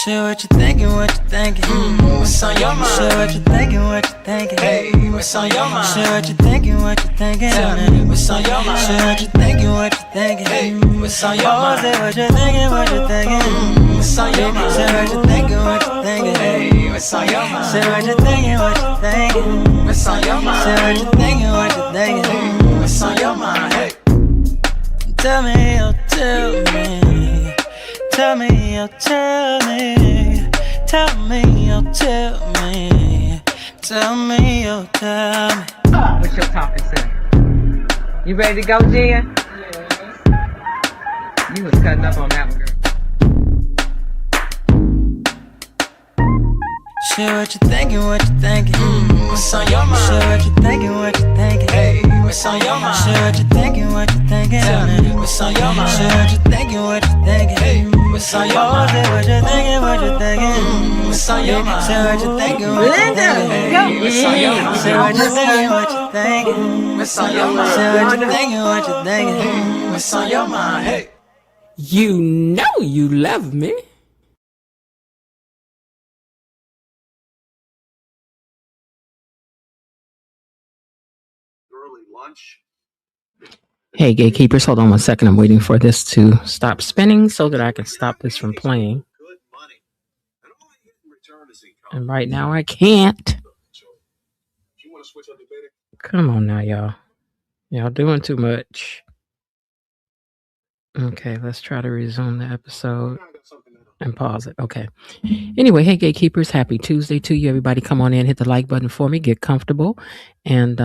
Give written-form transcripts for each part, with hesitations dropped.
Shit, what you thinking, what you thinking? What's on your mind? Shit, what you thinking, what you thinking? Hey, what's on your mind? Shit, what you thinking, what you thinking? Tell me, what's on your mind? Shit, what you thinking, what you thinking? Hey, what's on your mind? Say what you thinking, what you thinking? What's on your mind? Say what you thinking, what you thinking? Hey, what's on your mind? Say what you thinking, what you thinking? What's on your mind? Say what you thinking, what you thinking? What's on your mind? Hey, Tell me, oh tell me. Tell me, oh tell me. Tell me, oh tell me. Tell me, oh tell me. What's your talking to? You ready to go, Jen? You was cutting up on that one, girl. Shit, what you thinking, what you thinking? what's on your Shit, mind? what you thinking, what you thinking? Hey, what's on your mind? Shit, what you thinking, what you thinking? Tell me, what's on your mind? Shit, what you thinking, what you thinking? Hey, what's on your mind? Say what you thinking, what you thinking? What's on your mind? Say what you thinking, what you thinking? Hey, what's on your mind? Say what you thinking, what you thinking? What's on your mind? Say what you thinking, what you thinking? What's on your mind? Hey. You know you love me. Early lunch. Hey, gatekeepers, hold on one second. I'm waiting for this to stop spinning so that I can stop this from playing. Good money. And all I get in return is income. And right now I can't. You want to switch up the beta? Come on now, y'all. Y'all doing too much. Okay, let's try to resume the episode I got something that'll and pause it. Okay. Anyway, hey, gatekeepers, happy Tuesday to you. Everybody come on in, hit the like button for me, get comfortable, and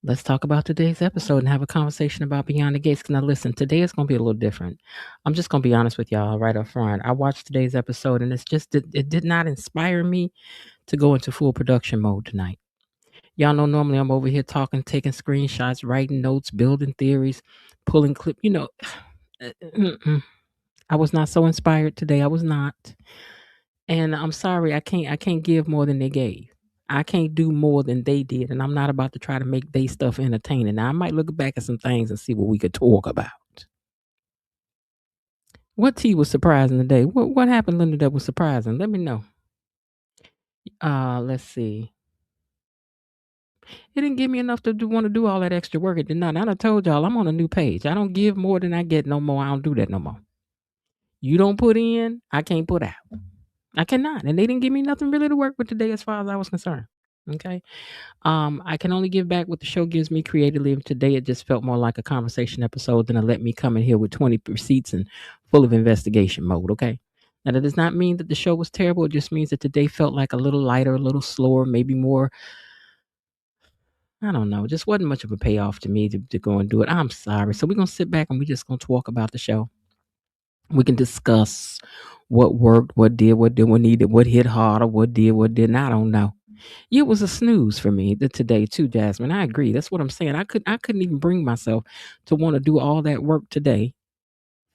let's talk about today's episode and have a conversation about Beyond the Gates. Now, listen, today is going to be a little different. I'm just going to be honest with y'all right up front. I watched today's episode, and it did not inspire me to go into full production mode tonight. Y'all know normally I'm over here talking, taking screenshots, writing notes, building theories, pulling clip. I was not so inspired today. I was not. And I'm sorry, I can't give more than they gave. I can't do more than they did, and I'm not about to try to make they stuff entertaining. Now I might look back at some things and see what we could talk about. What tea was surprising today? What happened, Linda, that was surprising? Let me know. Let's see. It didn't give me enough to want to do all that extra work. It did not. I done told y'all I'm on a new page. I don't give more than I get no more. I don't do that no more. You don't put in, I can't put out. I cannot. And they didn't give me nothing really to work with today as far as I was concerned. Okay. I can only give back what the show gives me creatively. And today it just felt more like a conversation episode than to let me come in here with 20 receipts and full of investigation mode. Okay. Now that does not mean that the show was terrible. It just means that today felt like a little lighter, a little slower, maybe more. I don't know. It just wasn't much of a payoff to me to go and do it. I'm sorry. So we're going to sit back and we're just going to talk about the show. We can discuss what worked, what needed, what hit harder, what didn't. I don't know. It was a snooze for me today too, Jasmine. I agree. That's what I'm saying. I couldn't even bring myself to want to do all that work today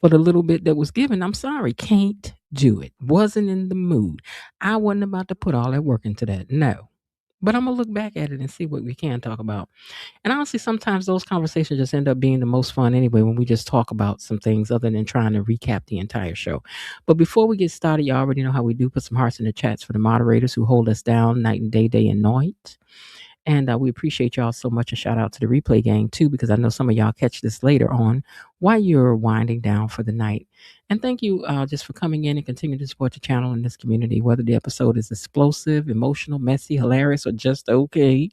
for the little bit that was given. I'm sorry. Can't do it. Wasn't in the mood. I wasn't about to put all that work into that. No. But I'm going to look back at it and see what we can talk about. And honestly, sometimes those conversations just end up being the most fun anyway when we just talk about some things other than trying to recap the entire show. But before we get started, you already know how we do. Put some hearts in the chats for the moderators who hold us down night and day and night. And we appreciate y'all so much. A shout out to the replay gang too, because I know some of y'all catch this later on while you're winding down for the night. And thank you just for coming in and continue to support the channel and this community, whether the episode is explosive, emotional, messy, hilarious, or just okay.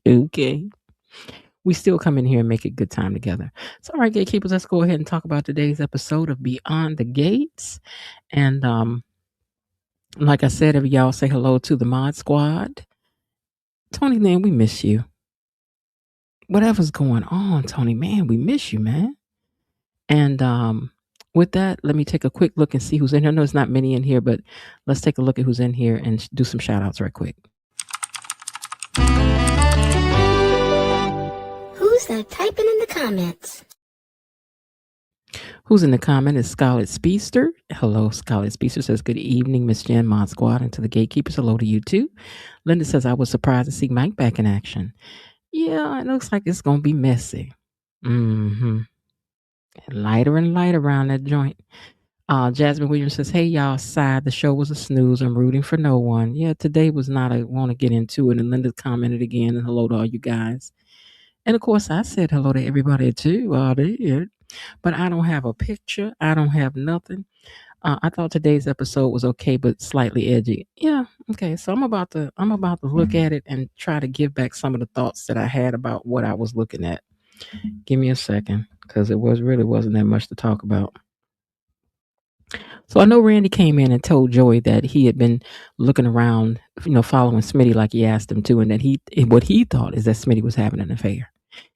Okay. We still come in here and make a good time together. So, all right, gatekeepers, let's go ahead and talk about today's episode of Beyond the Gates. And like I said, if y'all say hello to the mod squad. Tony, man, we miss you. Whatever's going on, Tony, man, we miss you, man. And with that, let me take a quick look and see who's in here. I know there's not many in here, but let's take a look at who's in here and do some shout outs right quick. Who's that typing in the comments? Who's in the comment is Scarlet Speedster. Hello, Scarlet Speedster says, good evening, Miss Jen, Mod Squad, and to the gatekeepers, hello to you too. Linda says, I was surprised to see Mike back in action. Yeah, it looks like it's going to be messy. Mm-hmm. Lighter and lighter around that joint. Jasmine Williams says, "Hey y'all, side. The show was a snooze. I'm rooting for no one. Yeah, today was not. I want to get into it." And Linda commented again, and hello to all you guys. And of course, I said hello to everybody too. I did, but I don't have a picture. I don't have nothing. I thought today's episode was okay, but slightly edgy. Yeah, okay. So I'm about to look at it and try to give back some of the thoughts that I had about what I was looking at. Give me a second, because it wasn't that much to talk about. So I know Randy came in and told Joey that he had been looking around, following Smitty like he asked him to, and that what he thought is that Smitty was having an affair.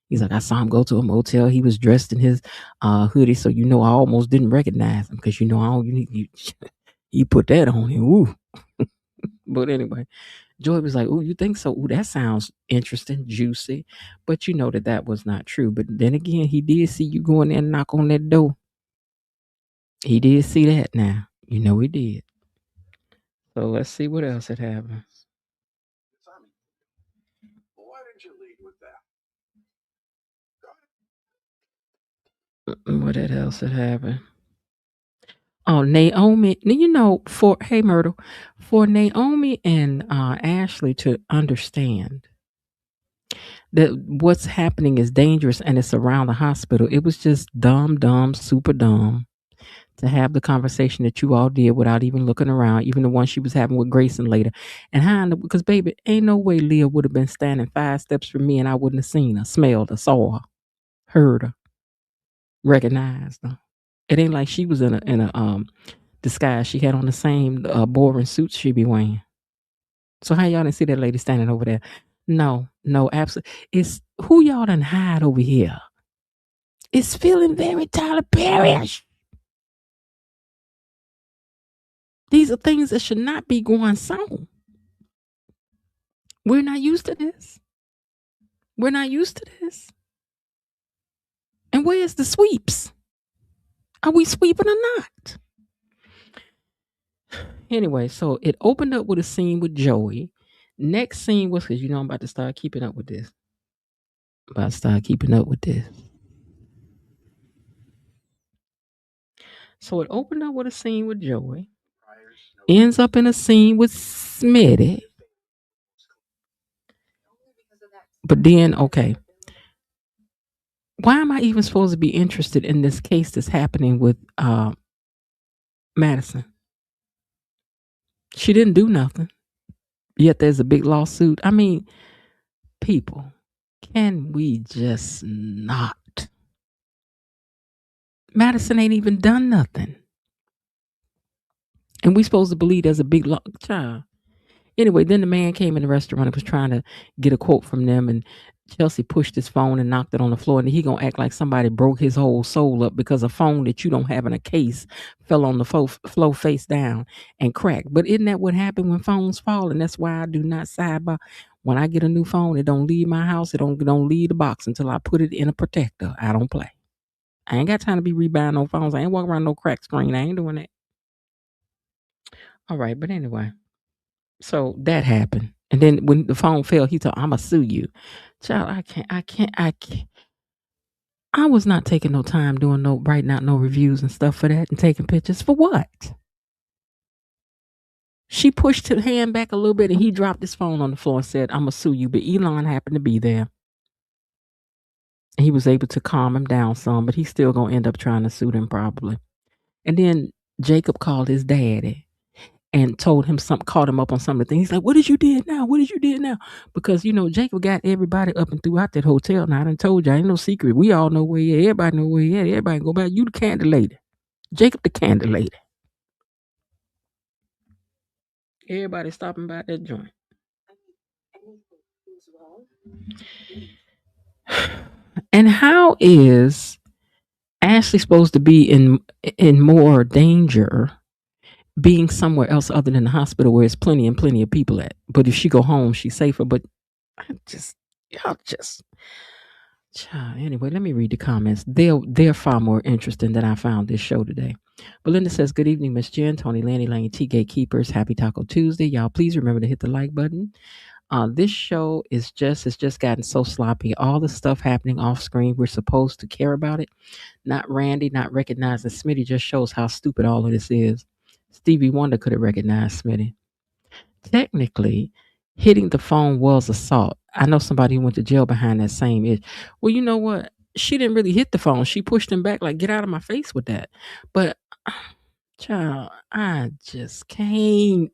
He's like, I saw him go to a motel. He was dressed in his hoodie, so I almost didn't recognize him because I don't. You put that on him, ooh. But anyway, Joey was like, "Ooh, you think so? Ooh, that sounds interesting, juicy." But you know that was not true. But then again, he did see you go in there and knock on that door. He did see that. Now he did. So let's see what else had happened. Tommy, well, why didn't you lead with that? What else had happened? Oh, Naomi. Hey Myrtle, for Naomi and Ashley to understand that what's happening is dangerous and it's around the hospital. It was just dumb, super dumb to have the conversation that you all did without even looking around, even the one she was having with Grayson later. And because baby, ain't no way Leah would have been standing 5 steps from me and I wouldn't have seen her, smelled her, saw her, heard her, recognized her. It ain't like she was in a disguise. She had on the same boring suits she be wearing. So how y'all didn't see that lady standing over there? No, absolutely. It's who y'all done hide over here. It's feeling very Tyler Perry-ish. These are things that should not be going on. We're not used to this. And where's the sweeps? Are we sweeping or not? Anyway, so it opened up with a scene with Joey. Next scene was, because I'm about to start keeping up with this. So it opened up with a scene with Joey. Ends up in a scene with Smitty. But then, okay. Why am I even supposed to be interested in this case that's happening with Madison? She didn't do nothing. Yet there's a big lawsuit. I mean, people, can we just not? Madison ain't even done nothing. And we supposed to believe there's a big child. Anyway, then the man came in the restaurant and was trying to get a quote from them, and Chelsea pushed his phone and knocked it on the floor, and he gonna act like somebody broke his whole soul up because a phone that you don't have in a case fell on the floor face down and cracked. But isn't that what happened when phones fall? And that's why I do not sidebar. When I get a new phone, it don't leave my house. It don't leave the box until I put it in a protector. I don't play. I ain't got time to be rebuying no phones. I ain't walking around no cracked screen. I ain't doing that. All right, but anyway. So that happened. And then when the phone fell, he told, I'm going to sue you. Child, I can't. I was not taking no time writing out no reviews and stuff for that and taking pictures. For what? She pushed his hand back a little bit and he dropped his phone on the floor and said, I'm going to sue you. But Elon happened to be there. And he was able to calm him down some, but he's still going to end up trying to sue them probably. And then Jacob called his daddy and called him up on some of the things. He's like, what did you did now? Because, Jacob got everybody up and throughout that hotel. Now, I done told you, ain't no secret. We all know where he at. Everybody know where he at. Everybody go back. You the candle lady. Jacob the candle lady. Everybody stopping by that joint. And how is Ashley supposed to be in more danger being somewhere else other than the hospital where there's plenty of people at? But if she go home, she's safer. But anyway, let me read the comments. They're far more interesting than I found this show today. Belinda says, good evening, Miss Jen, Tony, Lanny, Lane, T Gatekeepers. Happy Taco Tuesday. Y'all, please remember to hit the like button. This show is it's just gotten so sloppy. All the stuff happening off screen, we're supposed to care about it. Not Randy, not recognizing Smitty just shows how stupid all of this is. Stevie Wonder could have recognized Smitty. Technically, hitting the phone was assault. I know somebody who went to jail behind that same issue. Well, you know what? She didn't really hit the phone. She pushed him back, like, get out of my face with that. But, child, I just can't.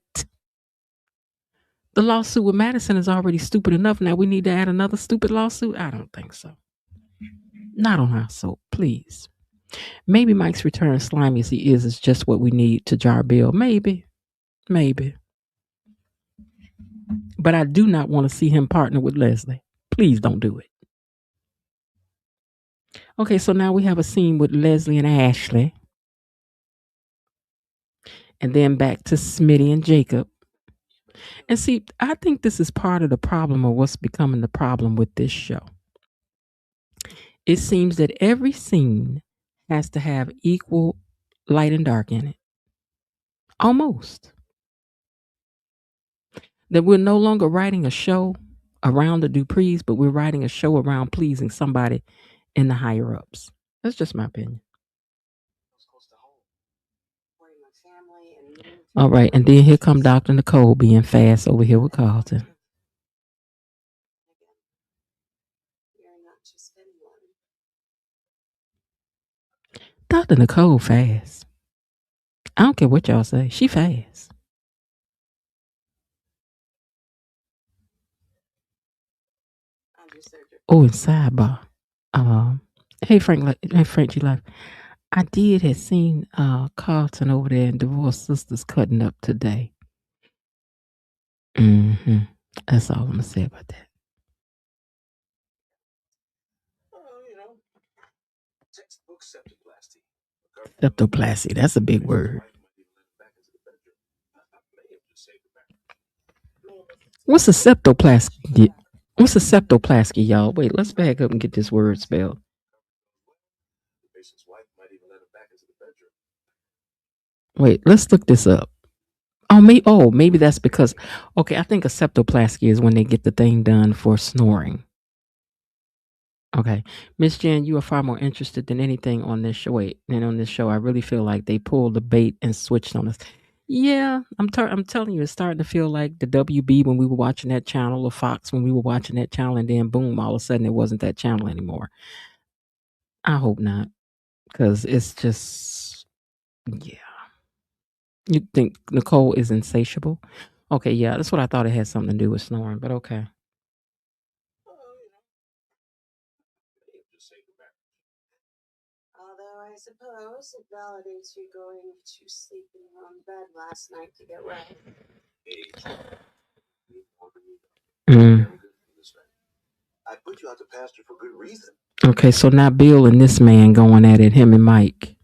The lawsuit with Madison is already stupid enough. Now we need to add another stupid lawsuit? I don't think so. Not on our soap, please. Maybe Mike's return, slimy as he is just what we need to jar Bill. Maybe. Maybe. But I do not want to see him partner with Leslie. Please don't do it. Okay, so now we have a scene with Leslie and Ashley. And then back to Smitty and Jacob. And see, I think this is part of the problem, or what's becoming the problem with this show. It seems that every scene has to have equal light and dark in it. Almost. That we're no longer writing a show around the Duprees, but we're writing a show around pleasing somebody in the higher ups. That's just my opinion. All right, and then here come Dr. Nicole being fast over here with Carlton. Dr. Nicole fast. I don't care what y'all say. She fast. Oh, and sidebar. Hey Frank G Life. I did have seen Carlton over there in Divorced Sisters cutting up today. That's all I'm gonna say about that. Textbook septoplasty. Septoplasty, that's a big word. What's a septoplasty? What's a septoplasty, y'all? Wait, let's back up and get this word spelled. Wait, let's look this up. Maybe that's because, okay, I think a septoplasty is when they get the thing done for snoring. Okay. Miss Jan, you are far more interested than anything on this show. I really feel like they pulled the bait and switched on us. Yeah, I'm telling you, it's starting to feel like the WB when we were watching that channel, or Fox when we were watching that channel, and then boom, all of a sudden it wasn't that channel anymore. I hope not, because it's just, yeah. You think Nicole is insatiable? Okay, yeah, that's what I thought it had something to do with snoring, but okay. Although I suppose it validates you going to sleep in your own bed last night to get ready. I put you out to pasture for good reason. Okay, so now Bill and this man going at it, him and Mike.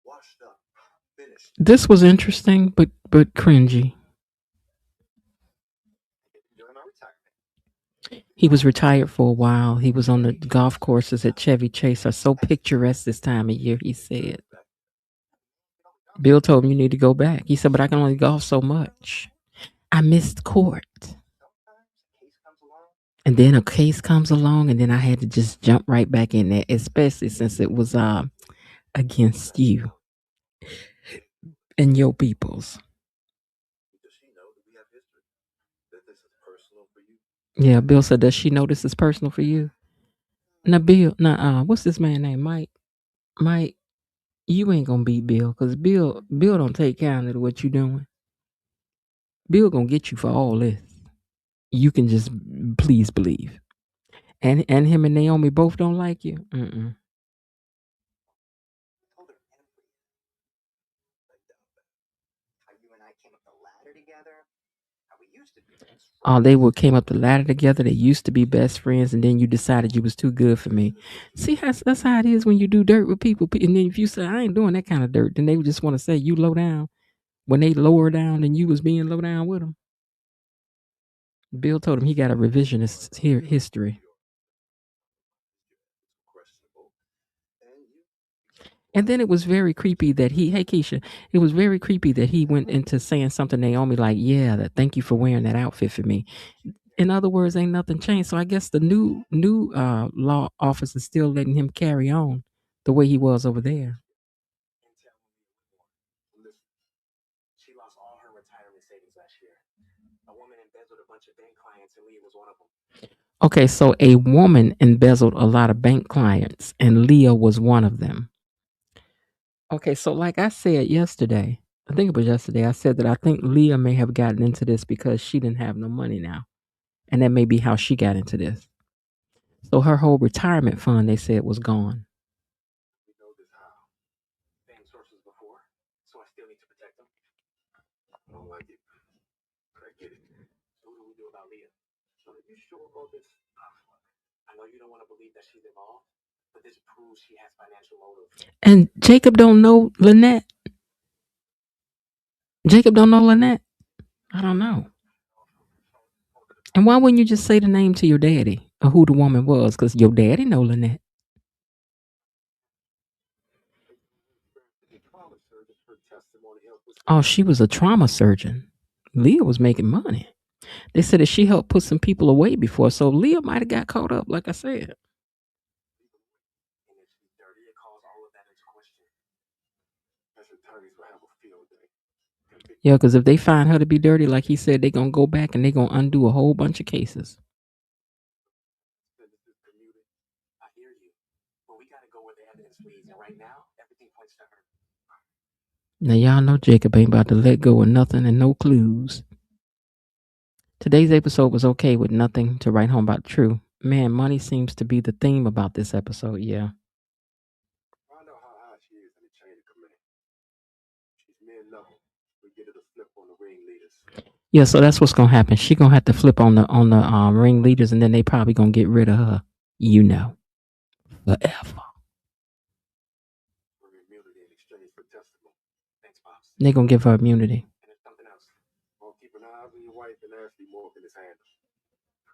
Washed up, finished. This was interesting, but cringy. He was retired for a while. He was on the golf courses at Chevy Chase. Are so picturesque this time of year, he said. Bill told him, you need to go back. He said, but I can only golf so much. I missed court. And then a case comes along, and then I had to just jump right back in there, especially since it was against you and your peoples. Does she know that we have history? That this is personal for you? Yeah, Bill said, does she know this is personal for you? Now, Bill, what's this man's name? Mike, you ain't gonna beat Bill, because Bill don't take count of what you doing. Bill gonna get you for all this. You can just please believe. And him and Naomi both don't like you. They came up the ladder together. They used to be best friends, and then you decided you was too good for me. See, that's how it is when you do dirt with people. And then if you say, I ain't doing that kind of dirt, then they would just want to say you low down when they lower down than you was being low down with them. Bill told him he got a revisionist history. And then it was very creepy that hey Keisha, it was very creepy that he went into saying something to Naomi like, yeah, thank you for wearing that outfit for me. In other words, ain't nothing changed. So I guess the new law office is still letting him carry on the way he was over there. Listen, she lost all her retirement savings last year. A woman embezzled a bunch of bank clients, and Leah was one of them. Okay, so a woman embezzled a lot of bank clients, and Leah was one of them. Okay, so like I said yesterday, I think it was yesterday, I said that I think Leah may have gotten into this because she didn't have no money now. And that may be how she got into this. So her whole retirement fund, they said, was gone. We know this how. Same sources before, so I still need to protect them. I don't like it, but I get it. So what do we do about Leah? So are you sure about this? I know you don't want to believe that she's involved, but this proves she has financial motive. And Jacob don't know Lynette. Jacob don't know Lynette. I don't know. And why wouldn't you just say the name to your daddy or who the woman was? Because your daddy know Lynette. Oh, she was a trauma surgeon. Leah was making money. They said that she helped put some people away before, so Leah might have got caught up, like I said. And if she's dirty, it calls all of that into question. As attorneys will have a field day. Yeah, because if they find her to be dirty, like he said, they're going to go back and they're going to undo a whole bunch of cases. I hear you, but we got to go where the evidence leads, and right now, everything points to her. Now, y'all know Jacob ain't about to let go of nothing and no clues. Today's episode was okay with nothing to write home about true. Man, money seems to be the theme about this episode, yeah. I know how high she is in the chain of command. She's mid-level. We get her to flip on the ringleaders. Yeah, so that's what's gonna happen. She gonna have to flip on the ringleaders, and then they probably gonna get rid of her. You know, forever. For immunity in exchange for testimony. Thanks, Pops. They gonna give her immunity. And there's something else. Well, keep an eye on your wife and Ashley Morgan is handled.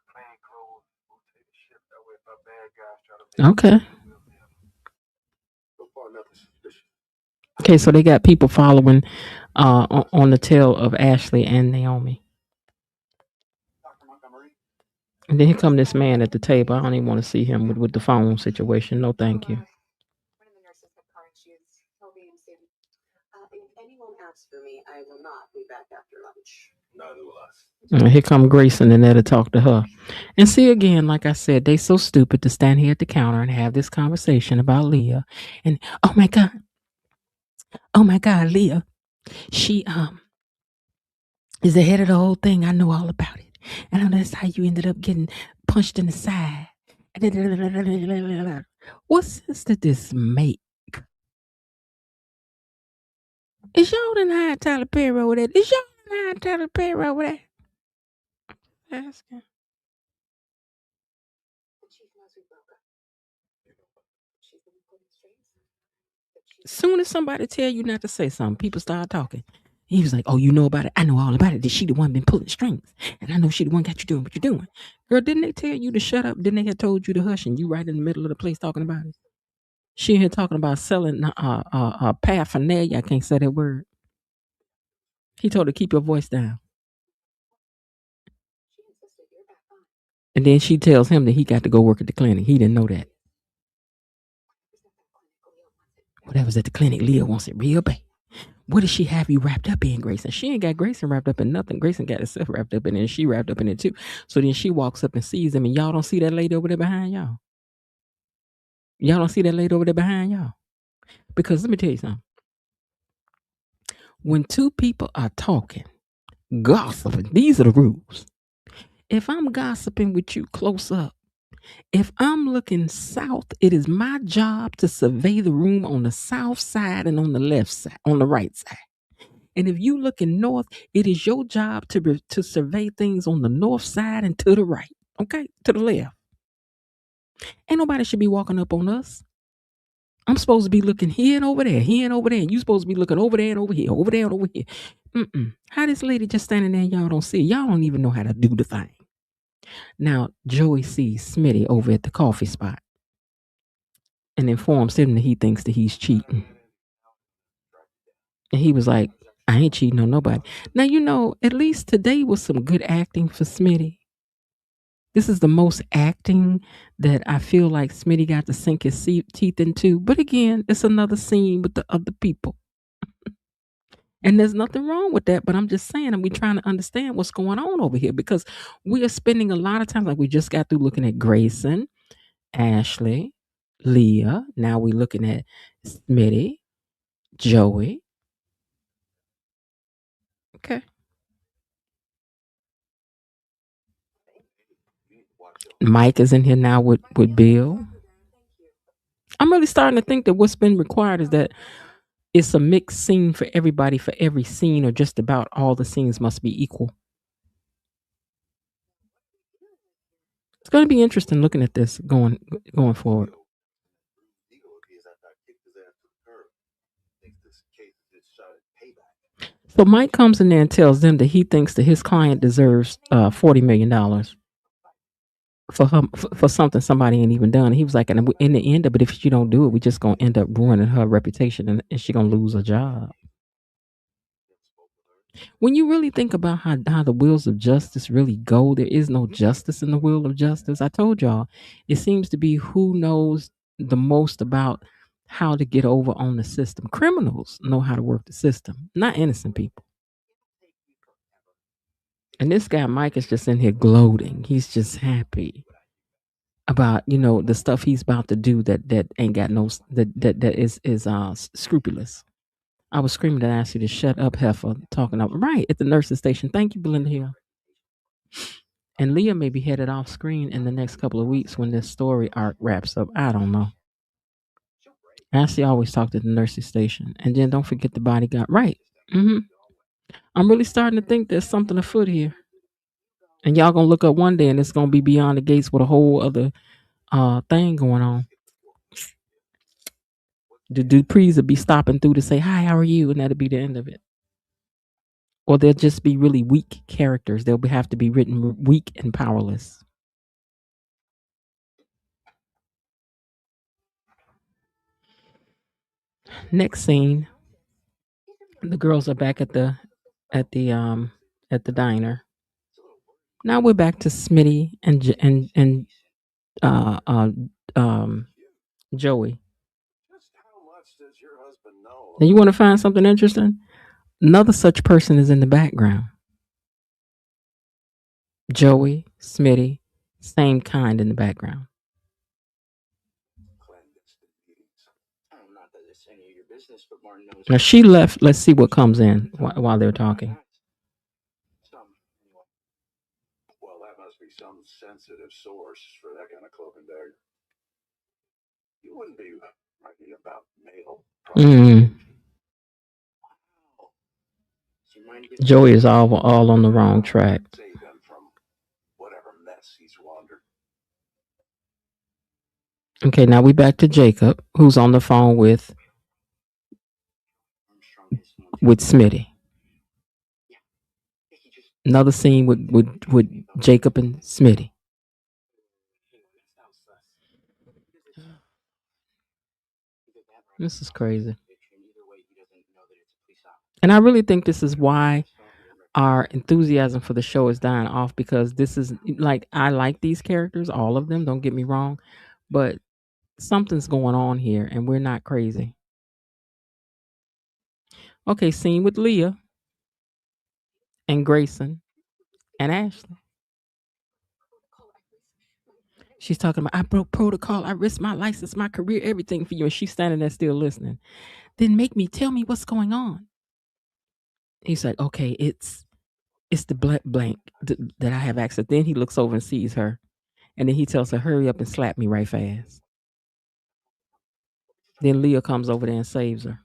Plain clothes will take a ship that way if our bad guys try to Okay. So far, nothing suspicious. Okay, so they got people following on the tail of Ashley and Naomi. Dr. Montgomery? And then here come this man at the table. I don't even want to see him with the phone situation. No, thank you. One of the nurses had car issues. Toby and Susan. If anyone asks for me, I will not be back after lunch. Neither will us. And here come Grayson and there to talk to her. And see, again, like I said, they so stupid to stand here at the counter and have this conversation about Leah. And oh my God, Leah, she is the head of the whole thing. I know all about it. And I know that's how you ended up getting punched in the side. What sense did this make? Is y'all in high Tyler Perry over there? Is y'all in high Tyler Perry over there? Asking. The chief knows we broke up. She's been pulling strings. Soon as somebody tell you not to say something, people start talking. He was like, oh, you know about it? I know all about it. That she the one been pulling strings. And I know she the one got you doing what you're doing. Girl, didn't they tell you to shut up? Didn't they have told you to hush and you right in the middle of the place talking about it? She here talking about selling paraphernalia. I can't say that word. He told her keep your voice down. She insisted you're back on. And then she tells him that he got to go work at the clinic. He didn't know that. Whatever's at the clinic, Leah wants it real bad. What does she have you wrapped up in, Grayson? She ain't got Grayson wrapped up in nothing. Grayson got herself wrapped up in it, and she wrapped up in it too. So then she walks up and sees him, and y'all don't see that lady over there behind y'all. Y'all don't see that lady over there behind y'all. Because let me tell you something. When two people are talking, gossiping, these are the rules. If I'm gossiping with you close up, if I'm looking south, it is my job to survey the room on the south side and on the left side, on the right side. And if you looking north, it is your job to survey things on the north side and to the right. Okay, to the left. Ain't nobody should be walking up on us. I'm supposed to be looking here and over there, and you supposed to be looking over there and over here, over there and over here. How this lady just standing there and y'all don't see it? Y'all don't even know how to do the thing. Now, Joey sees Smitty over at the coffee spot. and informs him that he thinks that he's cheating. And he was like, I ain't cheating on nobody. Now, at least today was some good acting for Smitty. This is the most acting that I feel like Smitty got to sink his teeth into. But again, it's another scene with the other people. And there's nothing wrong with that. But I'm just saying, and we're trying to understand what's going on over here because we are spending a lot of time, like we just got through looking at Grayson, Ashley, Leah. Now we're looking at Smitty, Joey. Okay. Mike is in here now with Bill. I'm really starting to think that what's been required is that it's a mixed scene for everybody for every scene, or just about all the scenes must be equal. It's going to be interesting looking at this going forward. So Mike comes in there and tells them that he thinks that his client deserves $40 million for something somebody ain't even done. He was like, and in the end of it, if she don't do it, we just gonna end up ruining her reputation, and she gonna lose her job. When you really think about how the wheels of justice really go, there is no justice in the wheel of justice. I told y'all, it seems to be who knows the most about how to get over on the system. Criminals know how to work the system, not innocent people. And this guy Mike is just in here gloating. He's just happy about the stuff he's about to do that ain't got no that is scrupulous. I was screaming to ask you to shut up, heifer, talking up right at the nurse's station. Thank you, Belinda Hill. And Leah may be headed off screen in the next couple of weeks when this story arc wraps up. I don't know. Ashley always talked at the nurse's station. And then don't forget the bodyguard. Right. I'm really starting to think there's something afoot here. And y'all gonna look up one day and it's gonna be Beyond the Gates with a whole other thing going on. The Duprees will be stopping through to say, hi, how are you? And that'll be the end of it. Or they'll just be really weak characters. They'll have to be written weak and powerless. Next scene, the girls are back at the diner. Now we're back to Smitty and Joey. Now you want to find something interesting? Another such person is in the background. Joey, Smitty, same kind in the background. Now she left. Let's see what comes in while they're talking. Well, that must be some sensitive source for that kind of cloak and dagger. You wouldn't be writing about male. Joey is all on the wrong track. Save him from whatever mess he's wandered. Okay, now we back to Jacob, who's on the phone with Smitty. Another scene with Jacob and Smitty. This is crazy. And I really think this is why our enthusiasm for the show is dying off, because this is like, I like these characters, all of them, don't get me wrong, but something's going on here and we're not crazy. Okay, scene with Leah and Grayson and Ashley. She's talking about, I broke protocol, I risked my license, my career, everything for you. And she's standing there still listening. Then tell me what's going on. He's like, okay, it's the blank that I have access. Then he looks over and sees her. And then he tells her, hurry up and slap me right fast. Then Leah comes over there and saves her.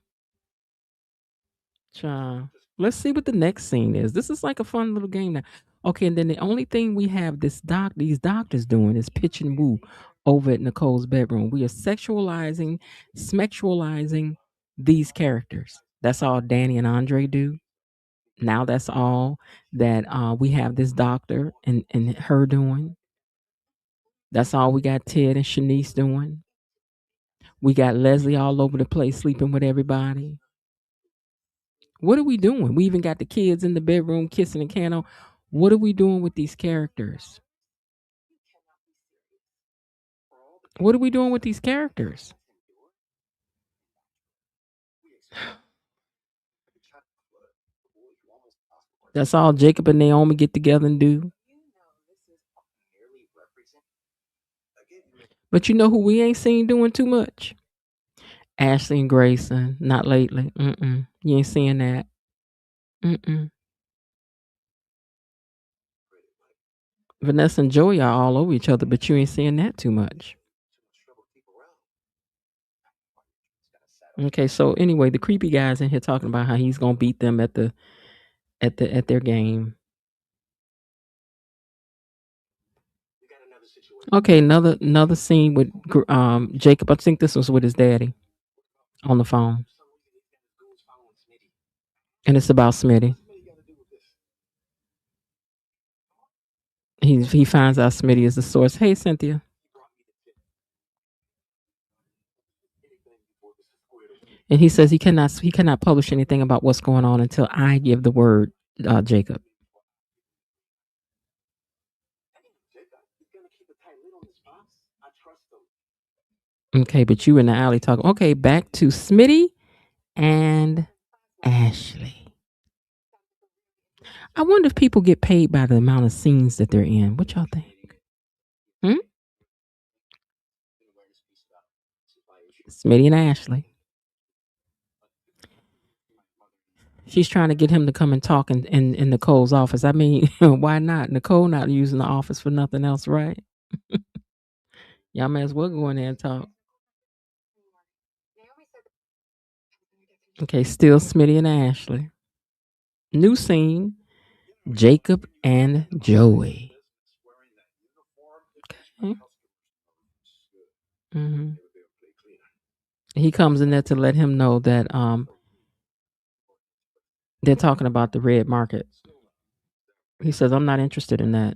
Child. Let's see what the next scene is. This is like a fun little game now. Okay, and then the only thing we have these doctors doing is pitch and woo over at Nicole's bedroom. We are sexualizing these characters. That's all Danny and Andre do. Now that's all that we have this doctor and her doing. That's all we got Ted and Shanice doing. We got Leslie all over the place sleeping with everybody. What are we doing? We even got the kids in the bedroom kissing and candle. What are we doing with these characters? What are we doing with these characters? That's all Jacob and Naomi get together and do. But you know who we ain't seen doing too much? Ashley and Grayson. Not lately. You ain't seeing that. Vanessa and Joey are all over each other, but you ain't seeing that too much. Okay, so anyway, the creepy guy's in here talking about how he's gonna beat them at their game. Okay, another scene with Jacob. I think this was with his daddy on the phone, and it's about Smitty. He finds out Smitty is the source. Hey, Cynthia. And he says he cannot publish anything about what's going on until I give the word, Jacob. Okay, but you in the alley talking. Okay, back to Smitty and Ashley. I wonder if people get paid by the amount of scenes that they're in. What y'all think? Smitty and Ashley. She's trying to get him to come and talk in Nicole's office. I mean, why not? Nicole not using the office for nothing else, right? Y'all may as well go in there and talk. Okay, still Smitty and Ashley. New scene, Jacob and Joey. Okay. He comes in there to let him know that they're talking about the red market. He says, I'm not interested in that.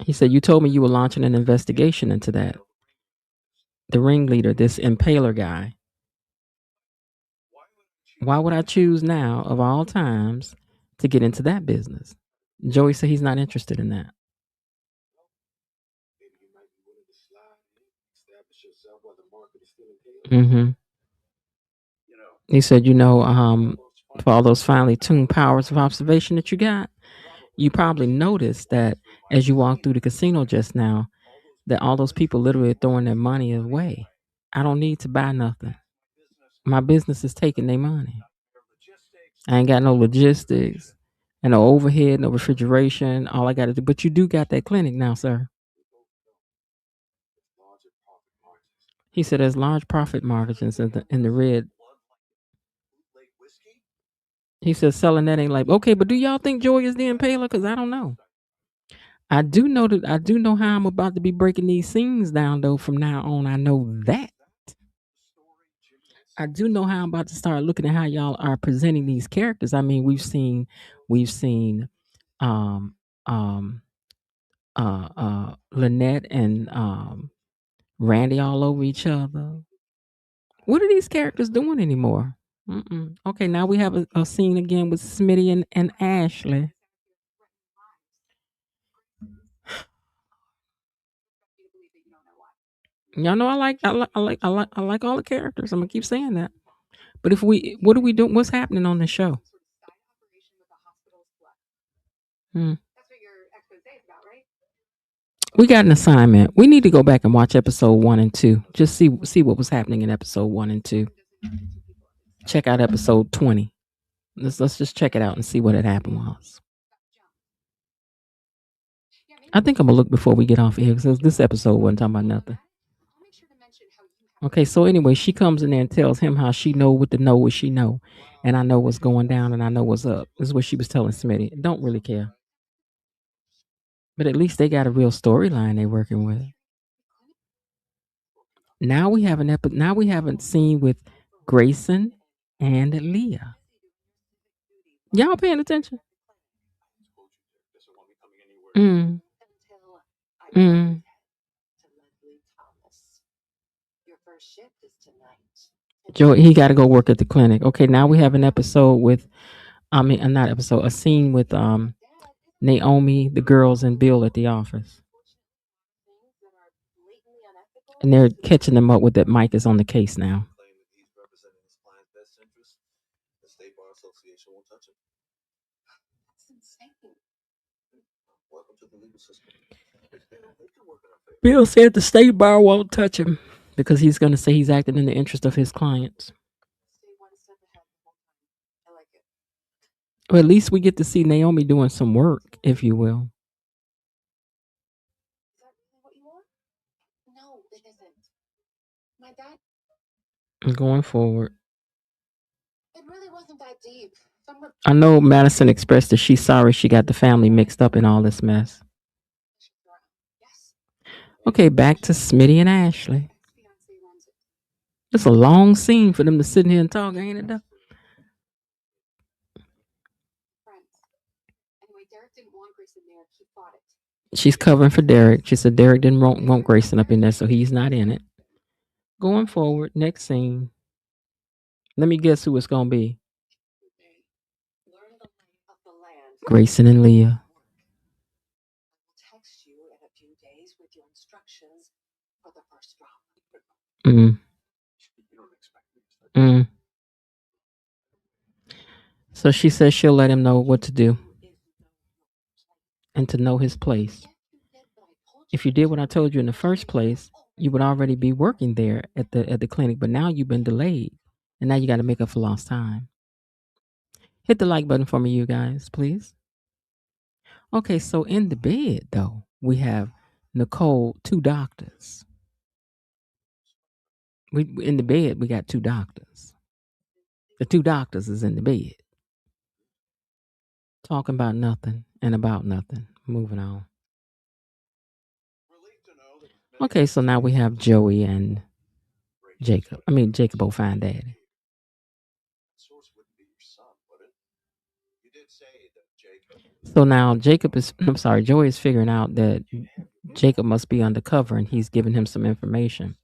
He said, you told me you were launching an investigation into that. The ringleader, this impaler guy. Why would I choose now, of all times, to get into that business? Joey said he's not interested in that. He said, for all those finely tuned powers of observation that you got, you probably noticed that as you walked through the casino just now, that all those people literally are throwing their money away. I don't need to buy nothing. My business is taking their money. I ain't got no logistics and no overhead, no refrigeration. All I got to do, but you do got that clinic now, sir. He said there's large profit margins in the red. He says selling that ain't like, okay, but do y'all think Joy is the impaler? Because I don't know. I do know how I'm about to be breaking these scenes down though from now on. I know that. I do know how I'm about to start looking at how y'all are presenting these characters. I mean, we've seen Lynette and Randy all over each other. What are these characters doing anymore? Okay, now we have a scene again with Smitty and Ashley. Y'all know I like all the characters. I'm gonna keep saying that. But what are we doing? What's happening on the show? We got an assignment. We need to go back and watch episode 1 and 2. Just see what was happening in episode 1 and 2. Check out episode 20. Let's just check it out and see what had happened was. I think I'm gonna look before we get off here because this episode wasn't talking about nothing. Okay, so anyway, she comes in there and tells him how she know what she know, and I know what's going down and I know what's up. This is what she was telling Smitty. Don't really care, but at least they got a real storyline they're working with. Now we have a scene with Grayson and Leah. Y'all paying attention? Your first shift is tonight. Joey, he got to go work at the clinic. Okay, now we have an episode with, not episode, a scene with Naomi, the girls, and Bill at the office. And they're catching them up with that Mike is on the case now. Claim that he's representing his client's best interest. The State Bar Association won't touch him. That's insane. Welcome to the legal system. They can work in our favor. Bill said the state bar won't touch him because he's going to say he's acting in the interest of his clients. Stay one step ahead the whole time. I like it. Well, at least we get to see Naomi doing some work, if you will. Is that really what you want? No, it isn't. My dad, Going forward. it really wasn't that deep. Someone I know Madison expressed that she's sorry she got the family mixed up in all this mess. yes. Okay, back to Smitty and Ashley. Ex-fiance runs it. It's a long scene for them to sit in here and talk, ain't it, though? Friends. Anyway, Derek didn't want Grace in there. He fought it. She's covering for Derek. She said Derek didn't want Grayson up in there, so he's not in it. Going forward, next scene. Let me guess who it's going to be. Learn the lay of the land. Grayson and Leah. I will text you in a few days with your instructions for the first drop. Mm. You don't expect me to start. Mm. So she says she'll let him know what to do and to know his place. If you did what I told you in the first place, you would already be working there at the clinic, but now you've been delayed, and now you got to make up for lost time. Hit the like button for me, you guys, please. Okay, so in the bed, though, we have Nicole, 2 doctors. In the bed, we got 2 doctors. The 2 doctors is in the bed. Talking about nothing and about nothing. Moving on. Relieved to know that many Okay, so now we have Joey and Jacob. Jacob will find Daddy. source wouldn't be your son, would it? You did say that Jacob. So now Joey is figuring out that Jacob must be undercover and he's giving him some information.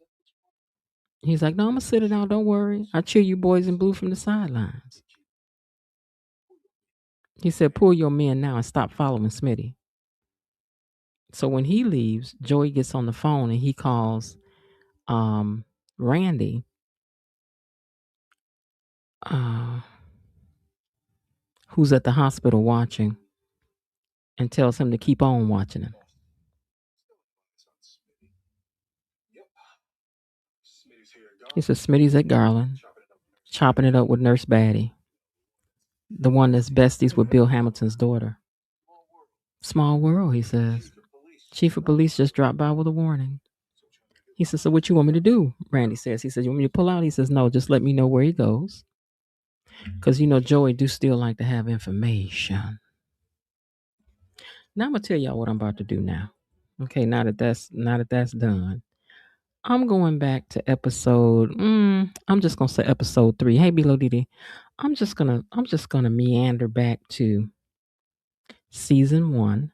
He's like, no, I'm going to sit it out. Don't worry. I cheer you boys in blue from the sidelines. He said, pull your men now and stop following Smitty. So when he leaves, Joey gets on the phone and he calls Randy. Who's at the hospital watching, and tells him to keep on watching him. Yep. Smitty's here at He says Smitty's at Garland, chopping it up with Nurse Batty, the one that's besties with Bill Hamilton's daughter. Small world, he says. Chief of police just dropped by with a warning. He says, so what you want me to do? Randy says. He says, you want me to pull out? He says, no, just let me know where he goes. Because, Joey do still like to have information. Now I'm going to tell y'all what I'm about to do now. Okay, now that that's done, I'm going back to episode, I'm just going to say episode 3. Hey, Below Didi. I'm just going to meander back to season 1.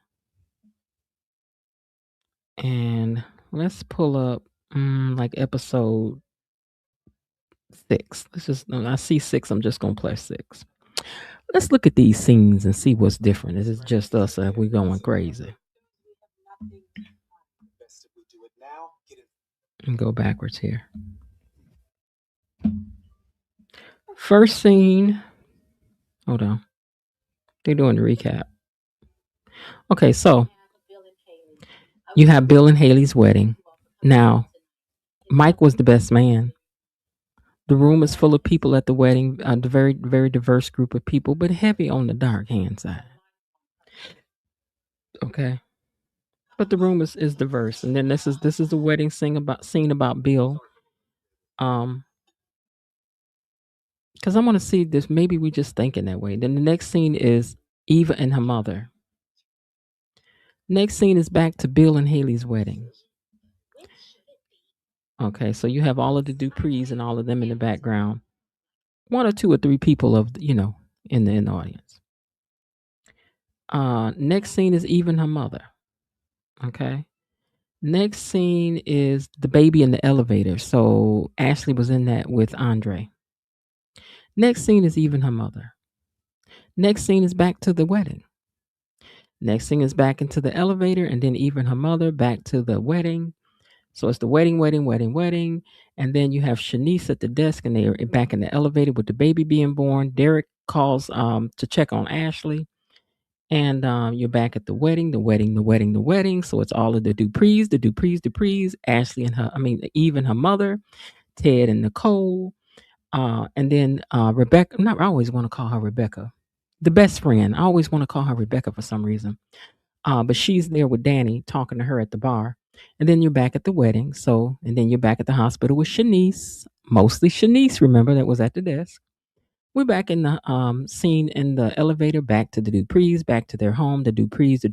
And let's pull up like episode 6. I see 6. I'm just going to play 6. Let's look at these scenes and see what's different. Is it just us or are we going crazy? Best if we do it now. Get it. And go backwards here. First scene. Hold on. They're doing the recap. Okay, so you have Bill and Haley's wedding. Now, Mike was the best man. The room is full of people at the wedding, a very, very diverse group of people, but heavy on the dark hand side. Okay. But the room is diverse. And then this is the wedding scene about Bill. Because I want to see this. Maybe we just thinking that way. Then the next scene is Eva and her mother. Next scene is back to Bill and Haley's wedding. Okay, so you have all of the Duprees and all of them in the background. 1 or 2 or 3 people in the audience. Next scene is Eva and her mother. Okay. Next scene is the baby in the elevator. So Ashley was in that with Andre. Next scene is even her mother. Next scene is back to the wedding. Next thing is back into the elevator, and then even her mother back to the wedding. So it's the wedding, wedding, wedding, wedding. And then you have Shanice at the desk, and they're back in the elevator with the baby being born. Derek calls to check on Ashley. And you're back at the wedding, the wedding, the wedding, the wedding. So it's all of the Duprees, Ashley and Eve and her mother, Ted and Nicole. And then Rebecca. I always want to call her Rebecca. The best friend. I always want to call her Rebecca for some reason. But she's there with Danny talking to her at the bar. And then you're back at the wedding. And then you're back at the hospital with Shanice. Mostly Shanice, remember, that was at the desk. We're back in the scene in the elevator, back to the Duprees, back to their home. The Duprees.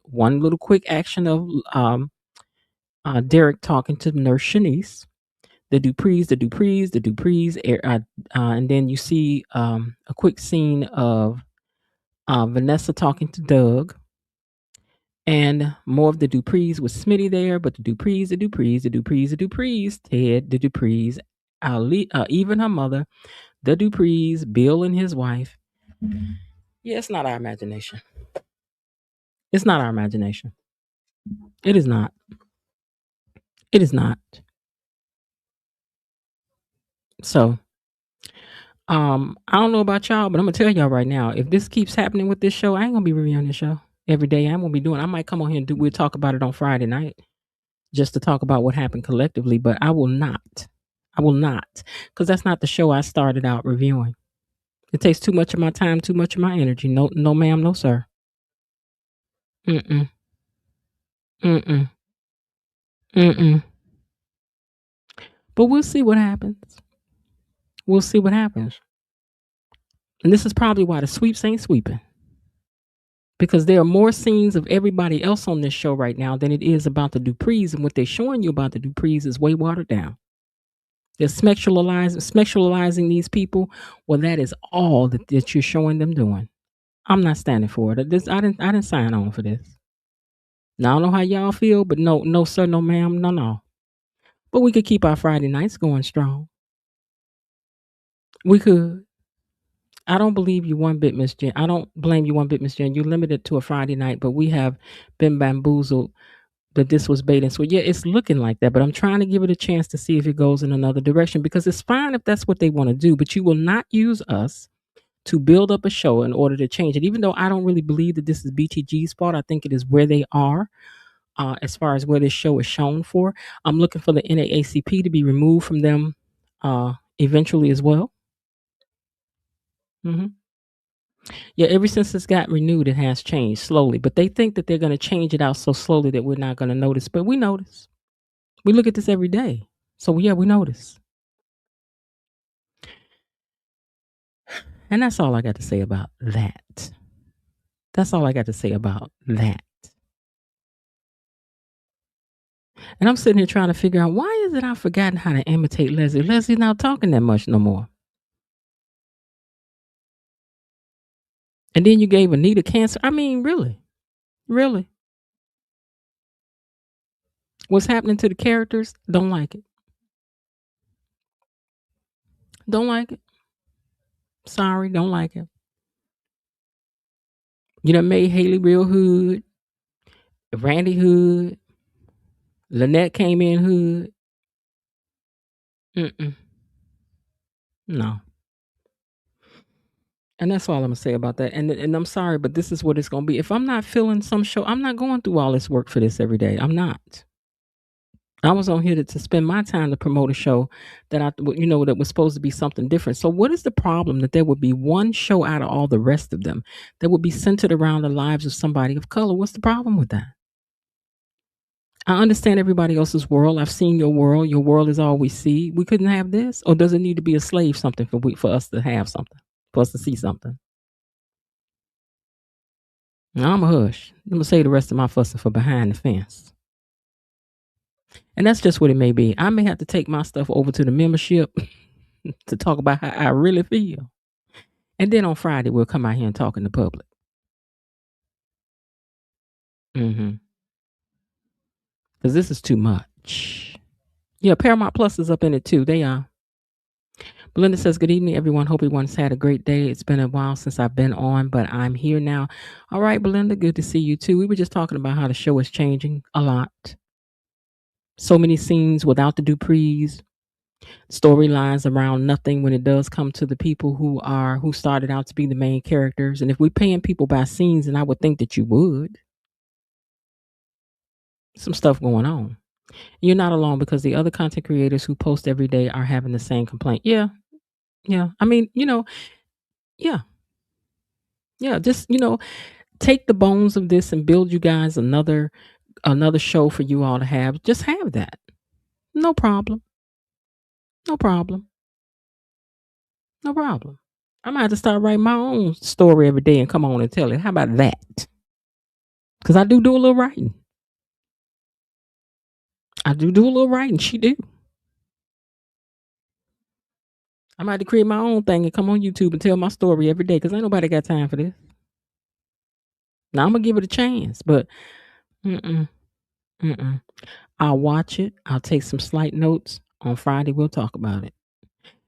One little quick action of Derek talking to Nurse Shanice. The Duprees, and then you see a quick scene of Vanessa talking to Doug, and more of the Duprees with Smitty there, but the Duprees, Ted, the Duprees, even her mother, the Duprees, Bill and his wife. Yeah, it's not our imagination. It's not our imagination. It is not. It is not. So, I don't know about y'all, but I'm gonna tell y'all right now, if this keeps happening with this show, I ain't gonna be reviewing this shoa every day. I'm gonna be doing. I might come on here and we'll talk about it on Friday night, just to talk about what happened collectively. But I will not. Because that's not the show I started out reviewing. It takes too much of my time, too much of my energy. No, ma'am, no, sir. Mm-mm. But we'll see what happens. And this is probably why the sweeps ain't sweeping. Because there are more scenes of everybody else on this show right now than it is about the Duprees. And what they're showing you about the Duprees is way watered down. They're sexualizing these people. Well, that is all that you're showing them doing. I'm not standing for it. I didn't sign on for this. Now, I don't know how y'all feel, but no, sir, no, ma'am, no. But we could keep our Friday nights going strong. We could. I don't believe you one bit, Miss Jen. I don't blame you one bit, Miss Jen. You're limited to a Friday night, but we have been bamboozled that this was bait and switch. Yeah, it's looking like that, but I'm trying to give it a chance to see if it goes in another direction, because it's fine if that's what they want to do, but you will not use us to build up a show in order to change it. Even though I don't really believe that this is BTG's fault, I think it is where they are as far as where this show is shown for. I'm looking for the NAACP to be removed from them eventually as well. Yeah, ever since it's got renewed, it has changed slowly. But they think that they're going to change it out so slowly that we're not going to notice. But we notice. We look at this every day. So, yeah, we notice. And that's all I got to say about that. And I'm sitting here trying to figure out, why is it I've forgotten how to imitate Leslie? Leslie's not talking that much no more. And then you gave Anita cancer. I mean, really? Really? What's happening to the characters? Don't like it. Sorry, don't like it. You done made Haley real hood. Randy hood. Lynette came in hood. No. And that's all I'm going to say about that. And I'm sorry, but this is what it's going to be. If I'm not feeling some show, I'm not going through all this work for this every day. I'm not. I was on here to spend my time to promote a show that that was supposed to be something different. So what is the problem that there would be one show out of all the rest of them that would be centered around the lives of somebody of color? What's the problem with that? I understand everybody else's world. I've seen your world. Your world is all we see. We couldn't have this? Or does it need to be a slave something for us to have something? For us to see something? Now I'm a hush. I'm going to say the rest of my fussing for behind the fence. And that's just what it may be. I may have to take my stuff over to the membership to talk about how I really feel. And then on Friday, we'll come out here and talk in the public. Because this is too much. Yeah, Paramount Plus is up in it too. They are. Belinda says, good evening, everyone. Hope everyone's had a great day. It's been a while since I've been on, but I'm here now. All right, Belinda, good to see you too. We were just talking about how the show is changing a lot. So many scenes without the Duprees, storylines around nothing when it does come to the people who started out to be the main characters. And if we're paying people by scenes, then I would think that you would. Some stuff going on. You're not alone, because the other content creators who post every day are having the same complaint. Yeah. I mean, yeah. Just, take the bones of this and build you guys another show for you all to have. Just have that. No problem. I might have to start writing my own story every day and come on and tell it. How about that? Because I do a little writing. She do. I might have to create my own thing and come on YouTube and tell my story every day, because ain't nobody got time for this. Now I'm going to give it a chance, but I'll watch it. I'll take some slight notes. On Friday, we'll talk about it.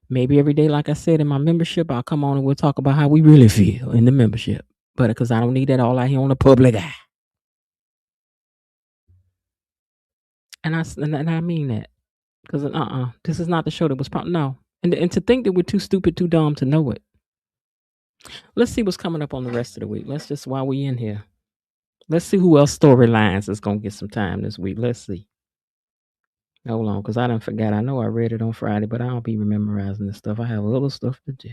Maybe every day, like I said, in my membership, I'll come on and we'll talk about how we really feel in the membership. But because I don't need that all out here on the public eye. And I mean that. Because this is not the show that was no. And to think that we're too stupid, too dumb to know it. Let's see what's coming up on the rest of the week. Let's just, while we in here, let's see who else storylines is going to get some time this week. Let's see. Hold on, because I done forgot. I know I read it on Friday, but I don't be memorizing this stuff. I have a little stuff to do.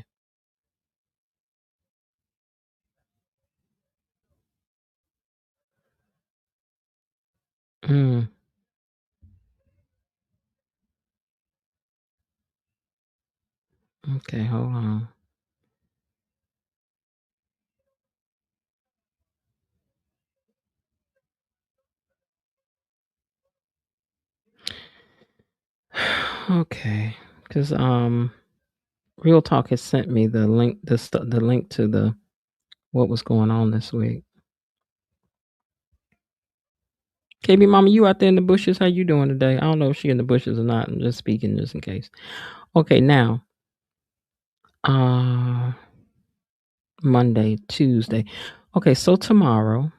Okay, hold on. Okay, because Real Talk has sent me the link, the link to what was going on this week. KB Mama, you out there in the bushes? How you doing today? I don't know if she in the bushes or not. I'm just speaking just in case. Okay, now, Monday, Tuesday. Okay, so tomorrow,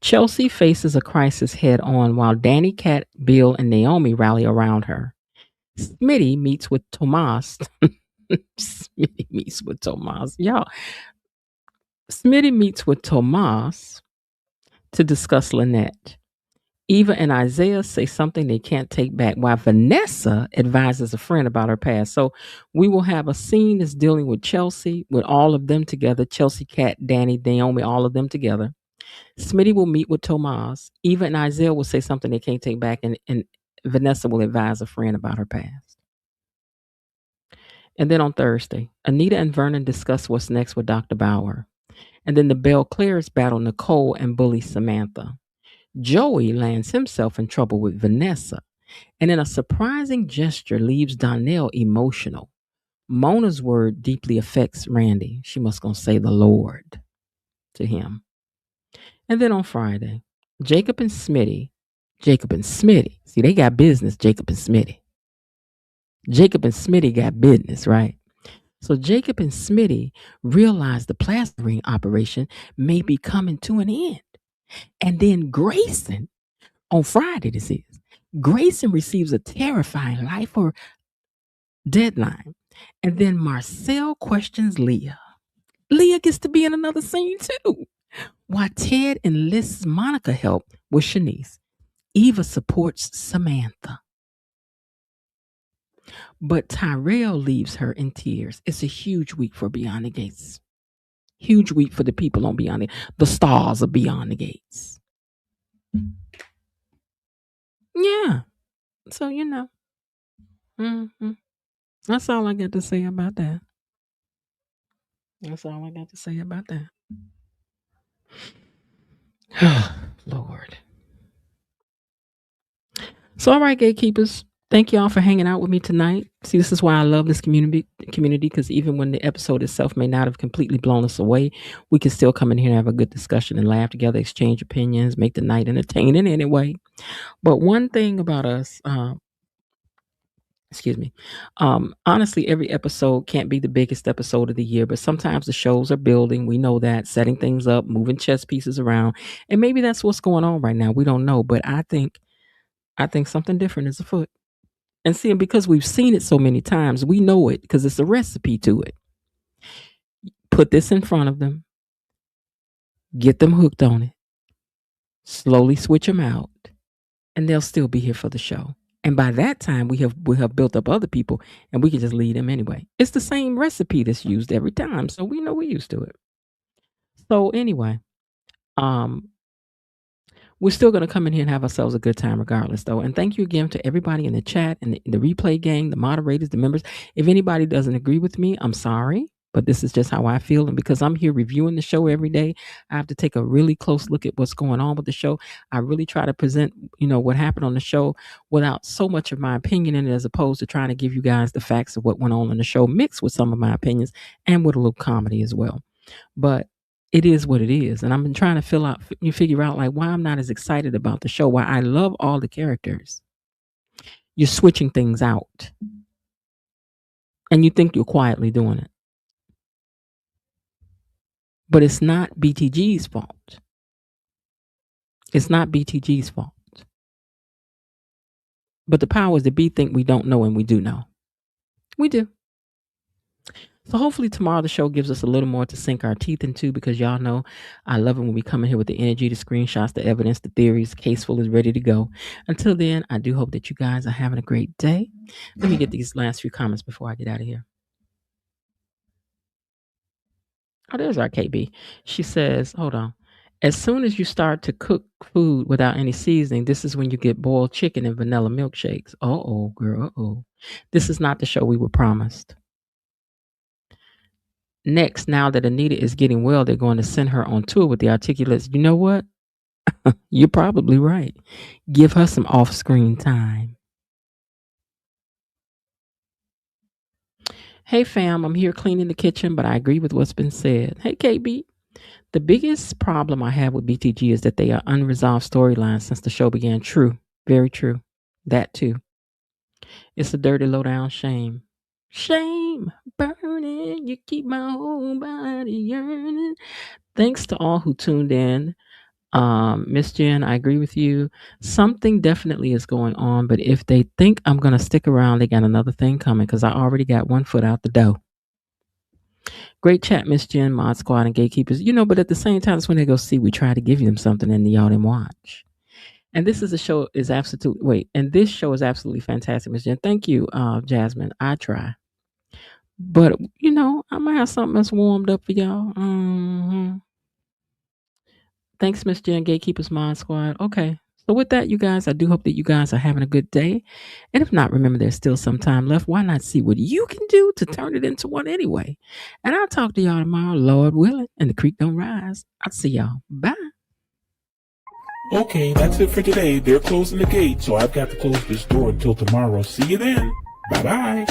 Chelsea faces a crisis head on while Danny, Kat, Bill, and Naomi rally around her. Smitty meets with Tomas. Smitty meets with Tomas. Y'all. Smitty meets with Tomas to discuss Lynette. Eva and Isaiah say something they can't take back, while Vanessa advises a friend about her past. So we will have a scene that's dealing with Chelsea, with all of them together. Chelsea, Kat, Danny, Naomi, all of them together. Smitty will meet with Tomas. Eva and Isaiah will say something they can't take back, and Vanessa will advise a friend about her past. And then on Thursday, Anita and Vernon discuss what's next with Dr. Bauer. And then the Belle Claires battle Nicole and bully Samantha. Joey lands himself in trouble with Vanessa, and in a surprising gesture leaves Donnell emotional. Mona's word deeply affects Randy. She must gonna say the Lord to him. And then on Friday, Jacob and Smitty, see, they got business, Jacob and Smitty got business, right? So Jacob and Smitty realize the plastering operation may be coming to an end. And then Grayson, on Friday this is, Grayson receives a terrifying life or deadline. And then Marcel questions Leah. Leah gets to be in another scene too. While Ted enlists Monica help with Shanice, Eva supports Samantha. But Tyrell leaves her in tears. It's a huge week for Beyond the Gates. Huge week for the people on Beyond the stars of Beyond the Gates. Yeah. So, that's all I got to say about that. Lord. So, all right, gatekeepers. Thank y'all for hanging out with me tonight. See, this is why I love this community because even when the episode itself may not have completely blown us away, we can still come in here and have a good discussion and laugh together, exchange opinions, make the night entertaining anyway. But one thing about us, excuse me, honestly, every episode can't be the biggest episode of the year, but sometimes the shows are building. We know that, setting things up, moving chess pieces around, and maybe that's what's going on right now. We don't know, but I think something different is afoot. And see, because we've seen it so many times, we know it because it's a recipe to it. Put this in front of them, get them hooked on it, slowly switch them out, and they'll still be here for the show. And by that time, we have built up other people, and we can just lead them anyway. It's the same recipe that's used every time, so we know we're used to it. So anyway, we're still going to come in here and have ourselves a good time regardless, though. And thank you again to everybody in the chat and the replay gang, the moderators, the members. If anybody doesn't agree with me, I'm sorry, but this is just how I feel. And because I'm here reviewing the show every day, I have to take a really close look at what's going on with the show. I really try to present, what happened on the show without so much of my opinion in it, as opposed to trying to give you guys the facts of what went on in the show, mixed with some of my opinions and with a little comedy as well. But it is what it is. And I've been trying to figure out like why I'm not as excited about the show, why I love all the characters. You're switching things out. And you think you're quietly doing it. But it's not BTG's fault. It's not BTG's fault. But the powers that be think we don't know, and we do know. We do. So hopefully tomorrow the show gives us a little more to sink our teeth into, because y'all know I love it when we come in here with the energy, the screenshots, the evidence, the theories. Caseful is ready to go. Until then, I do hope that you guys are having a great day. Let me get these last few comments before I get out of here. Oh, there's our KB. She says, hold on. As soon as you start to cook food without any seasoning, this is when you get boiled chicken and vanilla milkshakes. Uh-oh, girl, uh-oh. This is not the show we were promised. Next, now that Anita is getting well, they're going to send her on tour with the Articulates. You know what? You're probably right. Give her some off-screen time. Hey, fam, I'm here cleaning the kitchen, but I agree with what's been said. Hey, KB. The biggest problem I have with BTG is that they are unresolved storylines since the show began. True. Very true. That, too. It's a dirty, low-down shame. Shame burning, you keep my whole body yearning. Thanks to all who tuned in. Miss Jen, I agree with you. Something definitely is going on, but if they think I'm going to stick around, they got another thing coming, because I already got one foot out the door. Great chat, Miss Jen, Mod Squad, and Gatekeepers. But at the same time, it's when they go see, we try to give them something and y'all didn't watch. And this is a show is absolutely, this show is absolutely fantastic, Miss Jen. Thank you, Jasmine. I try. But, I might have something that's warmed up for y'all. Mm-hmm. Thanks, Miss Jen, Gatekeepers, Mod Squad. Okay. So with that, you guys, I do hope that you guys are having a good day. And if not, remember, there's still some time left. Why not see what you can do to turn it into one anyway? And I'll talk to y'all tomorrow, Lord willing, and the creek don't rise. I'll see y'all. Bye. Okay, that's it for today. They're closing the gate, so I've got to close this door until tomorrow. See you then. Bye-bye.